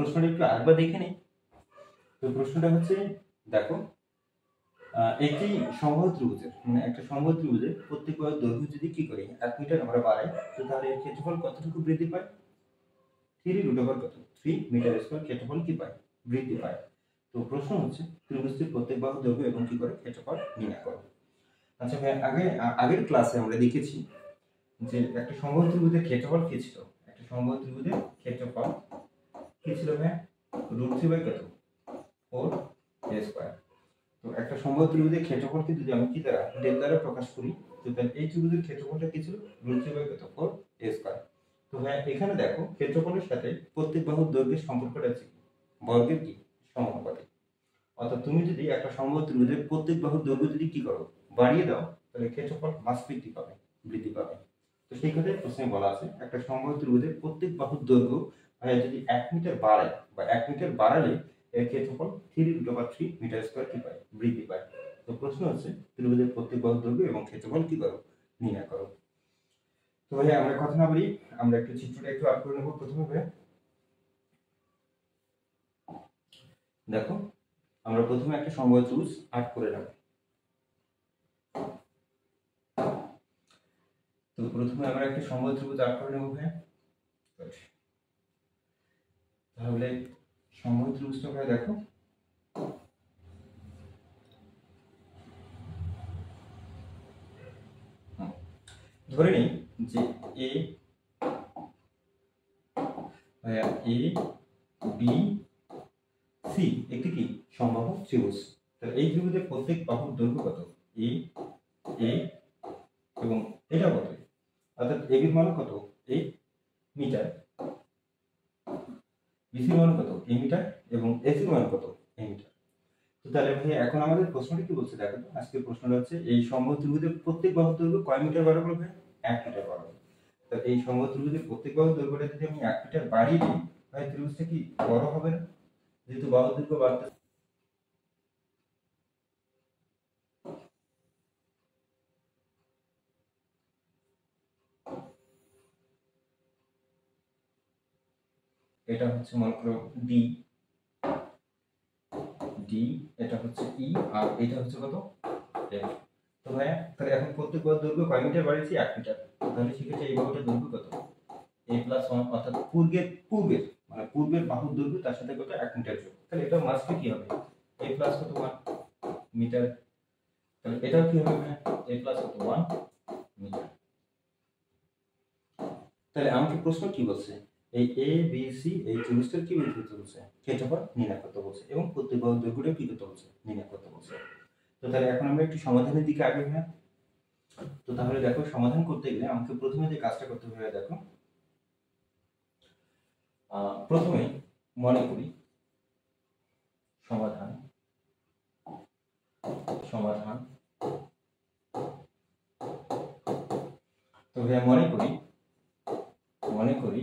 প্রশ্নটা একটু আরেকবার দেখে নিই। তো প্রশ্নটা হচ্ছে, দেখো একটি সমবাহু ত্রিভুজের মানে একটা সমবাহু ত্রিভুজের প্রত্যেক বাহুর দৈর্ঘ্য যদি কি করি 1 মিটার আমরা বাড়াই, তো তাহলে এর ক্ষেত্রফল কতটুকু বৃদ্ধি পায়? 3 কত 3 মিটার স্কয়ার ক্ষেত্রফল কি পায়? বৃদ্ধি পায়। তো প্রশ্ন হচ্ছে ত্রিভুজটির প্রত্যেক বাহুর দৈর্ঘ্য এবং কি করে ক্ষেত্রফল নির্ণয় করো। আচ্ছা ভাই, আগের ক্লাসে আমরা দেখেছি যে একটা সমবাহু ত্রিভুজের ক্ষেত্রফল কি ছিল? একটা সমবাহু ত্রিভুজের ক্ষেত্রফল কি ছিল ভাই? √3 কত 4 a স্কয়ার। তো একটা সমবাহু ত্রিভুজের ক্ষেত্রফলকে যদি আমি কি দ্বারা ডেল দ্বারা প্রকাশ করি, তো তাহলে এই ত্রিভুজের ক্ষেত্রফলটা কি ছিল? √3 কত 4 a স্কয়ার। তো ভাই এখানে দেখো ক্ষেত্রফলের সাথে প্রত্যেক বাহুর দৈর্ঘ্যের সম্পর্কটা আছে বর্গের কি সমানুপাতিক। অর্থাৎ তুমি যদি একটা সমবাহু ত্রিভুজের প্রত্যেক বাহুর দৈর্ঘ্য যদি কি করো বাড়িয়ে দাও, তাহলে ক্ষেত্রফল মাস বৃদ্ধি পাবে। তো সেই কথায় প্রশ্নে বলা আছে একটা সমবাহু ত্রিভুজের প্রত্যেক বাহুর দৈর্ঘ্য যদি 1 মিটার বাড়ায় বা 1 মিটার বাড়ালে এর ক্ষেত্রফল 3√3 মিটার স্কয়ার কি পায়? বৃদ্ধি পায়। তো প্রশ্ন হচ্ছে ত্রিভুজের প্রত্যেক বাহুর দৈর্ঘ্য এবং ক্ষেত্রফল কি করো নির্ণয় করো। তো ভাই আমরা কথা না বলি, আমরা একটু চিত্রটা একটু আঁক করে নেব। প্রথমে ভাই দেখো আমরা প্রথমে একটা সমবাহু ত্রিভুজ আঁক করে নেব। তো প্রথমে আমরা একটা সমবাহু ত্রিভুজ আঁক করে নেব ভাই। তাহলে সমবাহু ত্রিভুজটা ভাই দেখো ধরে নিই যে এ বি সি একটি কি সমবাহু ত্রিভুজ। তাহলে এই ত্রিভুজের প্রত্যেক বাহুর দৈর্ঘ্য কত? এ এবং এটা কত? অর্থাৎ এ বির মান কত? এ মিটার, বিসির মান কত? এ মিটার এবং এসির মান কত? এ মিটার। তো তাহলে ভাই এখন আমাদের প্রশ্নটা কি বলছে দেখো তো, আজকের প্রশ্নটা হচ্ছে এই সমবাহু ত্রিভুজের প্রত্যেক বাহুর দৈর্ঘ্য কয় মিটার বাড়াবো ভাই? 1 মিটার বাড়াবো। তাহলে এই সমবাহু ত্রিভুজের প্রত্যেক বাহুর দৈর্ঘ্যটা যদি আমি 1 মিটার বাড়িয়ে দিই, তাহলে ত্রিভুজটা কি বড় হবে না? যেহেতু বাহুর দৈর্ঘ্য বাড়তে, এটা হচ্ছে মনে করো ডি, এটা হচ্ছে ই, আর এটা হচ্ছে কত? এফ। তো ভাইয়া তাহলে এখন প্রত্যেক বাহুর দৈর্ঘ্য কয় মিটার বাড়িয়েছি? 1 মিটার। তাহলে সেক্ষেত্রে এই বাহুটার দৈর্ঘ্য কত? a+1, অর্থাৎ পূর্বের বাহুর দৈর্ঘ্য তার সাথে কত 1 মিটার যোগ। তাহলে এটা মাসকে কি হবে? a+ কত 1 মিটার। তাহলে এটাও কি হবে ভাইয়া? a+ কত 1 মিটার। তাহলে আমাকে প্রশ্ন কি বলছে? এই এ বি সি এই ত্রিভুজটার কি বের করতে বলছে? ক্ষেত্রফল নির্ণয় করতে বলছে এবং প্রত্যেক বাহুর দৈর্ঘ্যটা কি করতে বলছে? নির্ণয় করতে বলছে। তো তাহলে এখন আমরা একটু সমাধানের দিকে আগে ভাইয়া। তো তাহলে দেখো সমাধান করতে গেলে আমাকে প্রথমে যে কাজটা করতে হবে দেখো, প্রথমে মনে করি সমাধান তো ভাইয়া মনে করি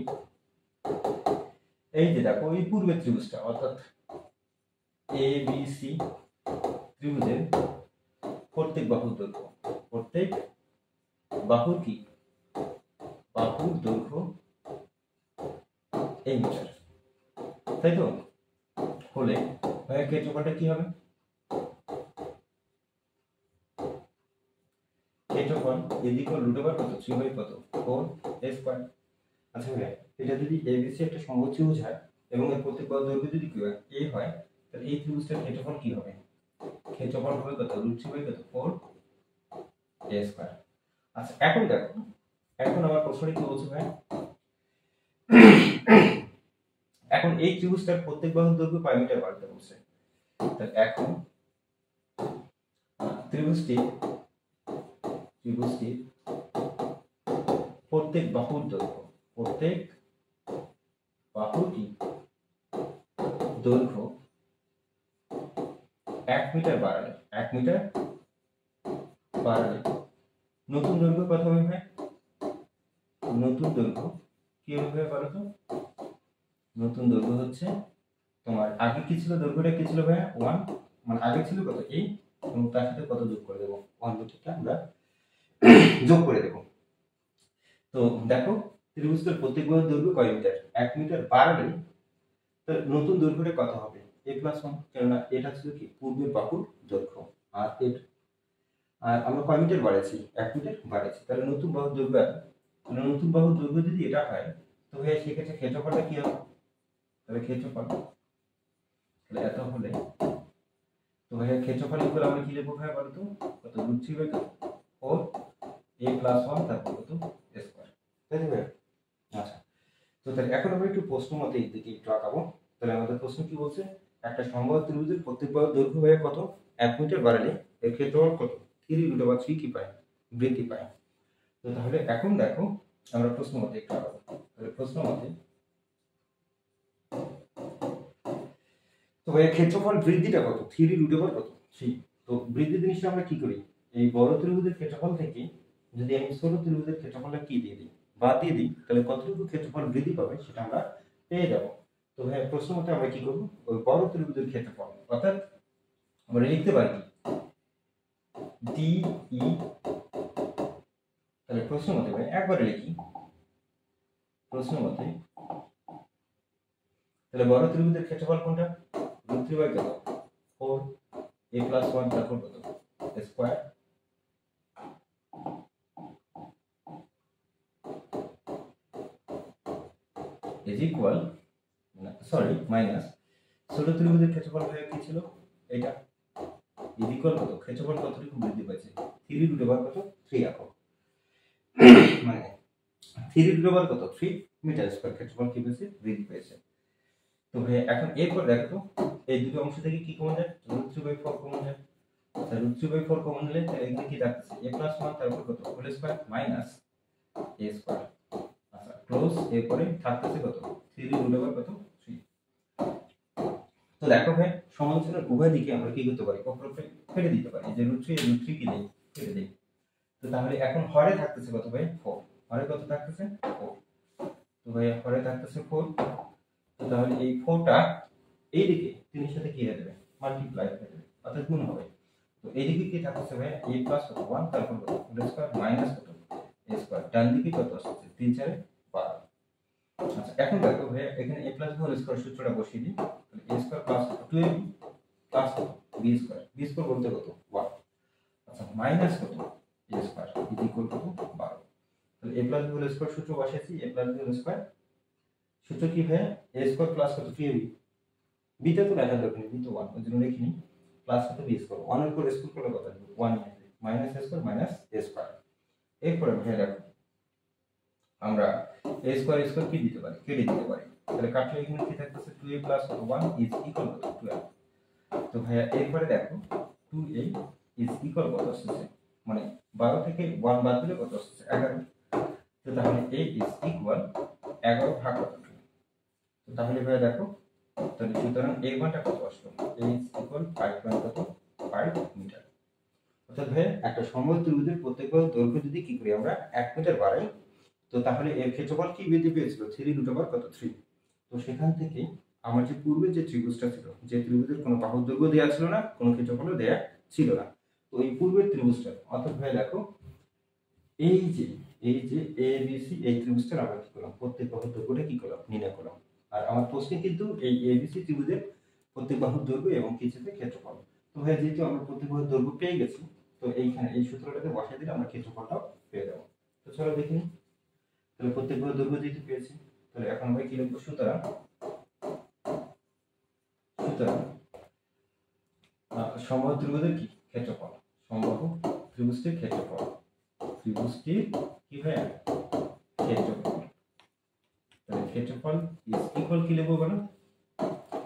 এই যে দেখো এই পূর্বের ত্রিভুজটা অর্থাৎ এ বি সি ত্রিভুজের প্রত্যেক বাহুর দৈর্ঘ্য, প্রত্যেক বাহুর কি বাহুর দৈর্ঘ্য এই মিটার, তাই তো? হলে ক্ষেত্রফলটা কি হবে? ক্ষেত্রফল কত 3 কত 4 a স্কয়ার। আচ্ছা ভাই এটা যদি এবিসি একটা সমবাহু ত্রিভুজ হয় এবং এর প্রত্যেক বাহুর দৈর্ঘ্য যদি কি হয় a হয়, তাহলে এই ত্রিভুজটার ক্ষেত্রফল কি হবে? ক্ষেত্রফল হবে কত? √3 কত 4 a স্কয়ার। আচ্ছা এখন দেখো, এখন আমার প্রশ্নটা কি বলছে ভাই? এখন এই ত্রিভুজটার প্রত্যেক বাহুর দৈর্ঘ্য কয় মিটার বাড়াতে বলছে। তাহলে এখন ত্রিভুজটির প্রত্যেক বাহুর দৈর্ঘ্য, প্রত্যেক বাহুর কি দৈর্ঘ্য 1 মিটার বাড়ালে, 1 মিটার বাড়ালে নতুন দৈর্ঘ্য কত হবে ভাই? নতুন দৈর্ঘ্য কি হবে বলো তো? নতুন দৈর্ঘ্য হচ্ছে তোমার আগে কি ছিল? দৈর্ঘ্যটা কি ছিল ভাই? 1, মানে আগে ছিল কত a এবং তার সাথে কত যোগ করে দেব? 1 দুটোটা আমরা যোগ করে দেব। তো দেখো ত্রিভুজটার প্রত্যেক বাহুর দৈর্ঘ্য কয় মিটার? 1 মিটার বাড়ালে তাহলে নতুন দৈর্ঘ্যটা কত হবে a+1, কেননা এটা ছিল কি পূর্বের বাহুর দৈর্ঘ্য, আর আর আমরা কয় মিটার বাড়াইছি, 1 মিটার বাড়াইছি, তাহলে নতুন বাহুর দৈর্ঘ্য নতুন বাহুর দৈর্ঘ্য যদি এটা হয় তো ভাই সেক্ষেত্রে ক্ষেত্রফলটা কি হবে, তাহলে ক্ষেত্রফল তাহলে এত হলে তো ভাইয়া ক্ষেত্রফল ইকুয়াল আমরা কি লিখবো ভাইয়া বলতো, কত √3/4 a+1 তারপর কত স্কয়ার, তাই তো ভাইয়া? আচ্ছা, তো তাহলে এখন আমরা একটু প্রশ্ন মতে এই দিকে একটু আঁকাবো। তাহলে আমাদের প্রশ্ন কি বলছে, একটা সমবাহু ত্রিভুজের প্রত্যেক বাহুর দৈর্ঘ্য ভাইয়া কত, 1 মিটার বাড়ালে এর ক্ষেত্রফল কত, 3√3 কি পায়, বৃদ্ধি পায়। তো তাহলে এখন দেখো আমরা প্রশ্ন মতে একটু আঁকাবো। তাহলে প্রশ্ন মতে তো ভাইয়া ক্ষেত্রফল বৃদ্ধিটা কত, 3√3 কত 3। তো বৃদ্ধি জিনিসটা আমরা কি করি, এই বড় ত্রিভুজের ক্ষেত্রফল থেকে যদি আমি ছোট ত্রিভুজের ক্ষেত্রফলটা কি দিয়ে দিই, বাদ দিয়ে দিই, তাহলে কতটুকু ক্ষেত্রফল বৃদ্ধি পাবে সেটা আমরা পেয়ে যাব। তো ভাইয়া প্রশ্ন মতে আমরা কি করব, ওই বড় ত্রিভুজের ক্ষেত্রফল অর্থাৎ আমরা লিখতে পারি ডি ই, তাহলে প্রশ্ন মতে ভাই একবারে লিখি, প্রশ্ন মতে তাহলে বড় ত্রিভুজের ক্ষেত্রফল কোনটা, √3/4 a+1 তারপর কত square is equal, sorry minus, ছোট ত্রিভুজের ক্ষেত্রফল ভাইয়া কি ছিল এটা, ইজ ইকুয়াল কত, ক্ষেত্রফল কতটুকু বৃদ্ধি পাচ্ছে, 3√3 কত 3 আঁকো, মানে 3√3 কত 3 মিটার স্কয়ার, ক্ষেত্রফল কি পেয়েছে বৃদ্ধি পেয়েছে। তো ভাই এখন এরপর দেখো তো এই দুটো অংশ থেকে কি কমন যায়, √3/4 কমন যায়, তাহলে √3/4 কমন হলে তাহলে এখানে কি থাকছে a+1 তারপর কত whole square minus a square, আচ্ছা ক্লোজ, এরপরে থাকতেছে কত 3√3 কত 3। তো দেখো ভাই সমান্তরাল উভয় দিকে আমরা কি করতে পারি, অপরপরে ফেলে দিতে পারি, যে √3 কি দেই ফেলে দেই। তো তাহলে এখন হরে থাকতেছে কত ভাই 4, হরে কত থাকতেছে 4, তো ভাই হরে থাকতেছে 4, তো তাহলে এই 4টা এই দিকে 3 এর সাথে কি হয়ে যাবে মাল্টিপ্লাই হয়ে যাবে, অর্থাৎ গুণ হবে। তো এইদিকে কি থাকতেছে ভাই a প্লাস কত 1 তারপর কত হোল স্কয়ার মাইনাস কত a স্কয়ার, ডান দিকে কত আসছে 3 4 12। আচ্ছা এখন দেখো ভাই এখানে a প্লাস হোল স্কয়ার সূত্রটা বসিয়ে দিই, তাহলে a square plus 2ab plus b square, b square বলতে কত 1, আচ্ছা মাইনাস কত a স্কয়ার ইজ ইকুয়াল কত 12। তাহলে a প্লাস হোল স্কয়ার সূত্র বসাইছি, a প্লাস হোল স্কয়ার সূত্র কি ভাই a স্কয়ার প্লাস কত 2ab, বিটা তো লেখার দরকার নেই, বি তো 1 ওই জন্য লিখিনি, প্লাস কত বি স্কয়ার, 1 এর উপর স্কয়ার করলে কত আসবে 1 আসবে, minus a square minus a square. এরপরে ভাই দেখো আমরা a স্কয়ার স্কয়ার কি দিতে পারি, কেটে দিতে পারি, তাহলে কাটলে এখানে কি থাকতেছে 2a প্লাস 1 ইজ ইকুয়াল কত 12। তো ভাইয়া এরপরে দেখো 2a ইজ ইকুয়াল কত আসছে, মানে 12 থেকে 1 বাদ দিলে কত আসছে 11। তো তাহলে a ইজ ইকুয়াল 11 ভাগ কত, তো তাহলে ভাইয়া দেখো তাহলে সুতরাং এই মানটা কত আসলো, a ইজ ইকুয়াল 5 কত 5 মিটার। অর্থাৎ ভাই একটা সমবাহু ত্রিভুজের প্রত্যেক বাহুর দৈর্ঘ্য যদি কি করি আমরা 1 মিটার বাড়াই, তো তাহলে এর ক্ষেত্রফল কি বৃদ্ধি পেয়েছিল 3√3 কত 3। তো সেখান থেকে আমার যে পূর্বে যে ত্রিভুজটা ছিল, যে ত্রিভুজের কোনো বাহুর দৈর্ঘ্য দেওয়া ছিল না, কোনো ক্ষেত্রফলও দেওয়া ছিল না, তো এই পূর্বের ত্রিভুজটা অর্থাৎ ভাই দেখো এই যে এ বি সি এই ত্রিভুজটা আমরা কি করলাম প্রত্যেক বাহুর দৈর্ঘ্যটা কি করলাম নির্ণয় করলাম। আর আমার প্রশ্নে কিন্তু এই এ বি সি ত্রিভুজের প্রত্যেক বাহুর দৈর্ঘ্য এবং কিছুতে ক্ষেত্রফল। তো ভাই যেহেতু আমরা প্রত্যেক বাহুর দৈর্ঘ্য পেয়ে গেছি, তো এইখানে এই সূত্রটাকে বসাই দিলে আমরা ক্ষেত্রফলটাও পেয়ে যাবো। তো চলো দেখি নিই। তাহলে প্রত্যেক বাহুর দৈর্ঘ্য যেহেতু পেয়েছি, তাহলে এখন আমরা কি লিখবো, সুতরাং সমবাহু ত্রিভুজের কি ক্ষেত্রফল, সমবাহু ত্রিভুজটির ক্ষেত্রফল, ত্রিভুজটির কি ভাই ক্ষেত্রফল, তাহলে ক্ষেত্রফল ইজ ইকুয়াল কি লিখবো বলো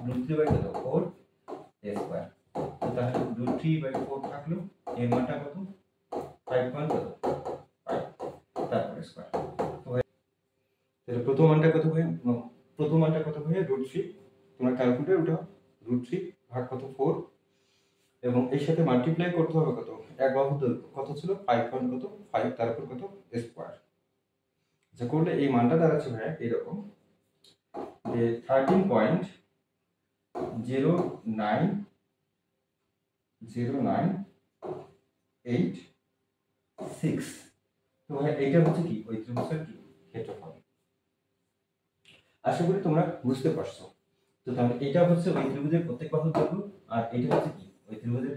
√3/4 a স্কয়ার। তো তাহলে √3/4 থাকলো, এর মানটা কত 5 তারপরে স্কয়ার। তাহলে প্রথম মানটা কত ভাই, প্রথম মানটা কত ভাই √3, তোমরা ক্যালকুলেটর উঠাও, √3 ভাগ কত 4 এবং এর সাথে মাল্টিপ্লাই করতে হবে কত এক বাহুর দৈর্ঘ্য কত ছিল 5 কত 5 তারপর কত স্কয়ার, যা করলে এই মানটা দাঁড়াচ্ছে ভাই এরকম যে 13.0986। তো ভাই এইটা হচ্ছে কি ওই ত্রিভুজের কি ক্ষেত্রফল। আশা করি তোমরা বুঝতে পারছো। তো তো তাহলে এটা হচ্ছে ওই ত্রিভুজের প্রত্যেক বাহুর দৈর্ঘ্য, আর এটা হচ্ছে কি ওই ত্রিভুজের